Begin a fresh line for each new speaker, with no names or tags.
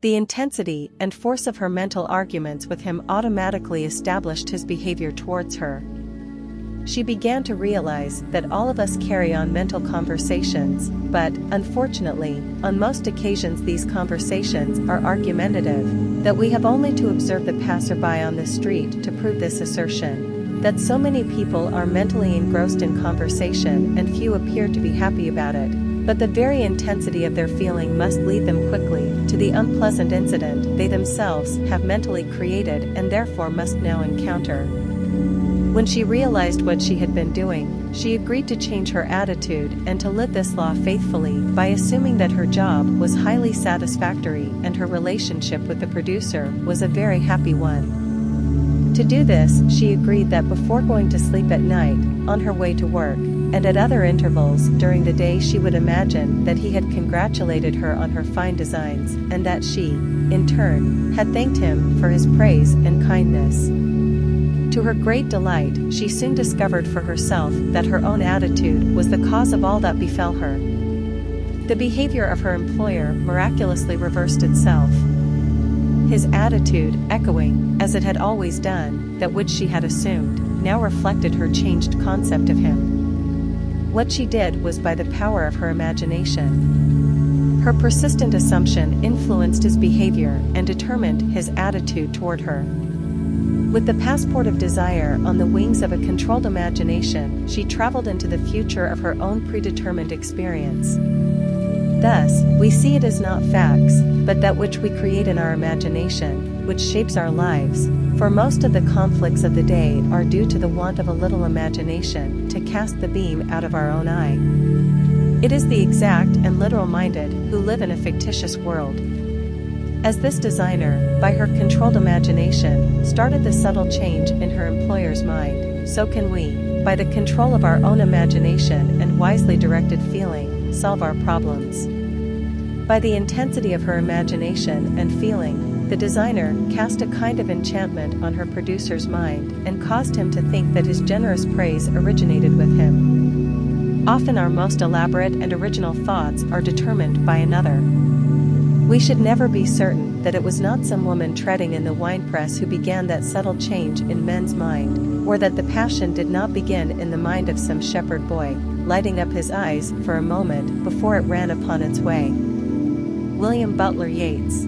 The intensity and force of her mental arguments with him automatically established his behavior towards her. She began to realize that all of us carry on mental conversations, but, unfortunately, on most occasions these conversations are argumentative, that we have only to observe the passerby on the street to prove this assertion, that so many people are mentally engrossed in conversation and few appear to be happy about it, but the very intensity of their feeling must lead them quickly to the unpleasant incident they themselves have mentally created and therefore must now encounter. When she realized what she had been doing, she agreed to change her attitude and to live this law faithfully by assuming that her job was highly satisfactory and her relationship with the producer was a very happy one. To do this, she agreed that before going to sleep at night, on her way to work, and at other intervals during the day she would imagine that he had congratulated her on her fine designs and that she, in turn, had thanked him for his praise and kindness. To her great delight, she soon discovered for herself that her own attitude was the cause of all that befell her. The behavior of her employer miraculously reversed itself. His attitude, echoing, as it had always done, that which she had assumed, now reflected her changed concept of him. What she did was by the power of her imagination. Her persistent assumption influenced his behavior and determined his attitude toward her. With the passport of desire on the wings of a controlled imagination, she traveled into the future of her own predetermined experience. Thus, we see it as not facts, but that which we create in our imagination, which shapes our lives, for most of the conflicts of the day are due to the want of a little imagination to cast the beam out of our own eye. It is the exact and literal-minded who live in a fictitious world. As this designer, by her controlled imagination, started the subtle change in her employer's mind, so can we, by the control of our own imagination and wisely directed feeling, solve our problems. By the intensity of her imagination and feeling, the designer cast a kind of enchantment on her producer's mind and caused him to think that his generous praise originated with him. Often our most elaborate and original thoughts are determined by another. We should never be certain that it was not some woman treading in the winepress who began that subtle change in men's mind, or that the passion did not begin in the mind of some shepherd boy, lighting up his eyes for a moment before it ran upon its way. William Butler Yeats.